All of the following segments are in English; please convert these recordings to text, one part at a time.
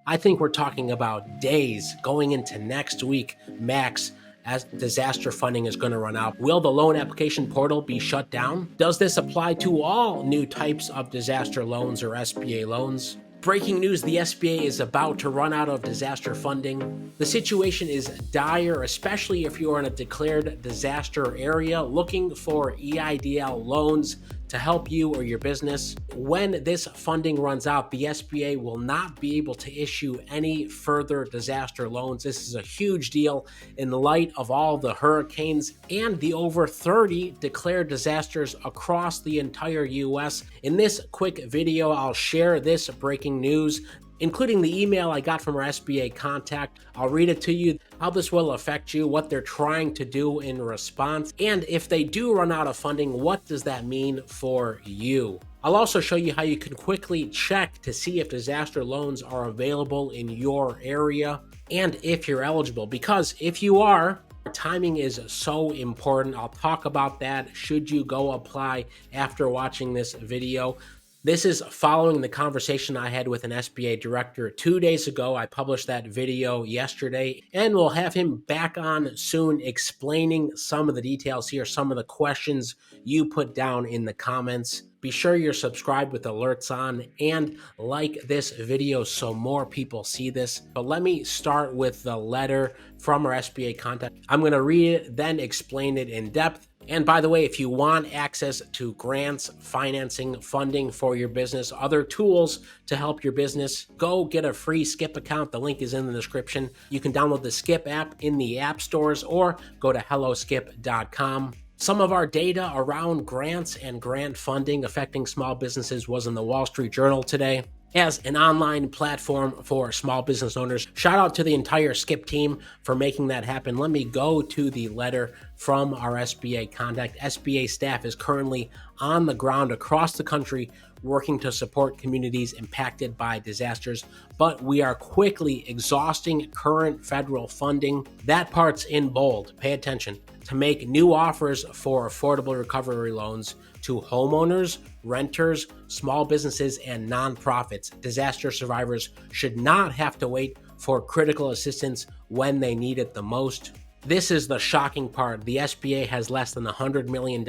I think we're talking about days going into next week max as disaster funding is going to run out. Will the loan application portal be shut down? Does this apply to all new types of disaster loans or SBA loans? Breaking news, the SBA is about to run out of disaster funding. The situation is dire, especially if you are in a declared disaster area looking for EIDL loans to help you or your business. When this funding runs out, the SBA will not be able to issue any further disaster loans. This is a huge deal in light of all the hurricanes and the over 30 declared disasters across the entire US. In this quick video, I'll share this breaking news, including the email I got from our SBA contact. I'll read it to you, how this will affect you, what they're trying to do in response, and if they do run out of funding, what does that mean for you? I'll also show you how you can quickly check to see if disaster loans are available in your area and if you're eligible, because if you are, timing is so important. I'll talk about that should you go apply after watching this video. This is following the conversation I had with an SBA director 2 days ago. I published that video yesterday, and we'll have him back on soon explaining some of the details here, some of the questions you put down in the comments. Be sure you're subscribed with alerts on and like this video so more people see this. But let me start with the letter from our SBA contact. I'm going to read it, then explain it in depth. And by the way, if you want access to grants, financing, funding for your business, other tools to help your business, go get a free Skip account. The link is in the description. You can download the Skip app in the app stores or go to helloskip.com. Some of our data around grants and grant funding affecting small businesses was in the Wall Street Journal today. As an online platform for small business owners. Shout out to the entire Skip team for making that happen. Let me go to the letter from our SBA contact. SBA staff is currently on the ground across the country working to support communities impacted by disasters, but we are quickly exhausting current federal funding. That part's in bold. Pay attention. To make new offers for affordable recovery loans to homeowners, renters, small businesses, and nonprofits. Disaster survivors should not have to wait for critical assistance when they need it the most. This is the shocking part. The SBA has less than $100 million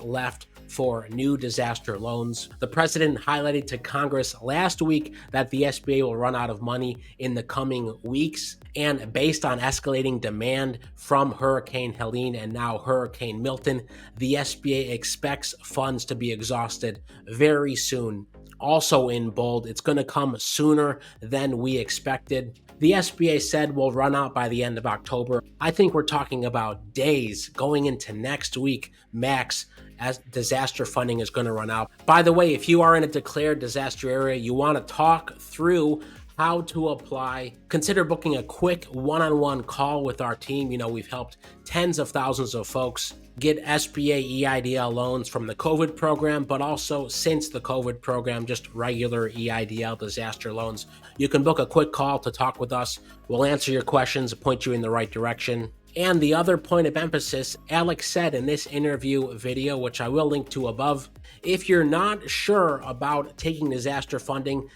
left for new disaster loans. The president highlighted to Congress last week that the SBA will run out of money in the coming weeks. And based on escalating demand from Hurricane Helene and now Hurricane Milton, the SBA expects funds to be exhausted very soon. Also in bold, it's going to come sooner than we expected. The SBA said will run out by the end of October. I think we're talking about days going into next week max as disaster funding is going to run out. By the way, if you are in a declared disaster area, you want to talk through how to apply, consider booking a quick one-on-one call with our team. You know, we've helped tens of thousands of folks get SBA EIDL loans from the COVID program, but also since the COVID program, just regular EIDL disaster loans. You can book a quick call to talk with us. We'll answer your questions, point you in the right direction. And the other point of emphasis, Alex said in this interview video, which I will link to above, if you're not sure about taking disaster funding,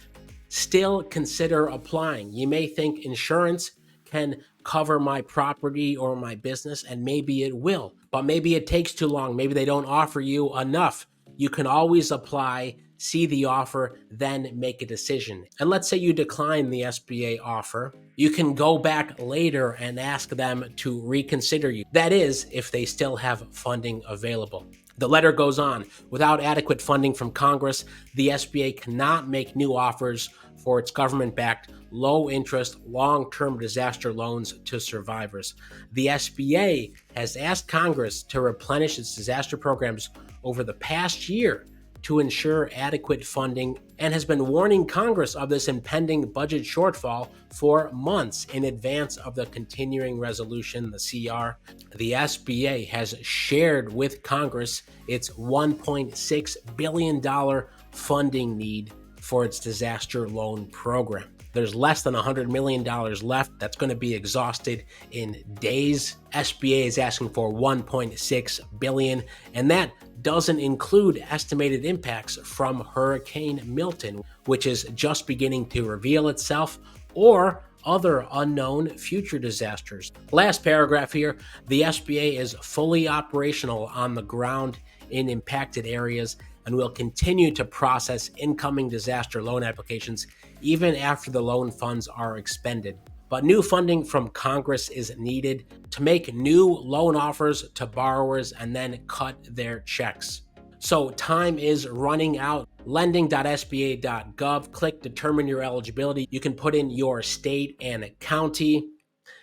still consider applying. You may think insurance can cover my property or my business, and maybe it will, but maybe it takes too long. Maybe they don't offer you enough. You can always apply, see the offer, then make a decision. And let's say you decline the SBA offer. You can go back later and ask them to reconsider you. That is, if they still have funding available. The letter goes on. Without adequate funding from Congress, the SBA cannot make new offers for its government-backed, low-interest, long-term disaster loans to survivors. The SBA has asked Congress to replenish its disaster programs over the past year to ensure adequate funding and has been warning Congress of this impending budget shortfall for months in advance of the continuing resolution, the CR. The SBA has shared with Congress its $1.6 billion funding need for its disaster loan program. There's less than $100 million left. That's going to be exhausted in days. SBA is asking for $1.6 billion, and that doesn't include estimated impacts from Hurricane Milton, which is just beginning to reveal itself. or other unknown future disasters. Last paragraph here, the SBA is fully operational on the ground in impacted areas and will continue to process incoming disaster loan applications even after the loan funds are expended. But new funding from Congress is needed to make new loan offers to borrowers and then cut their checks. So time is running out. Lending.sba.gov, click determine your eligibility. You can put in your state and county.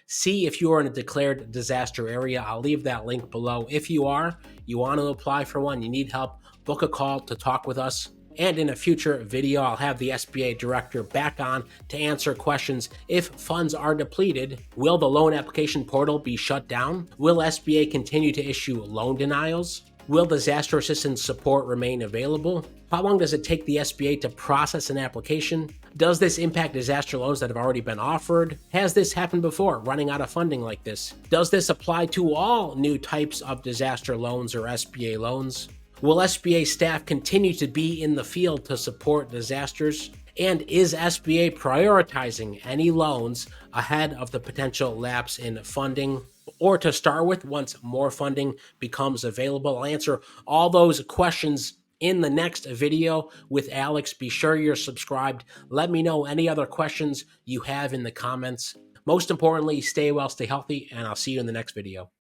See if you are in a declared disaster area. I'll leave that link below. If you are, you want to apply for one, you need help, book a call to talk with us. And in a future video, I'll have the SBA director back on to answer questions. If funds are depleted, will the loan application portal be shut down? Will SBA continue to issue loan denials? Will disaster assistance support remain available? How long does it take the SBA to process an application? Does this impact disaster loans that have already been offered? Has this happened before, running out of funding like this? Does this apply to all new types of disaster loans or SBA loans? Will SBA staff continue to be in the field to support disasters? And is SBA prioritizing any loans ahead of the potential lapse in funding? Or to start with, once more funding becomes available? I'll answer all those questions in the next video with Alex. Be sure you're subscribed. Let me know any other questions you have in the comments. Most importantly, stay well, stay healthy, and I'll see you in the next video.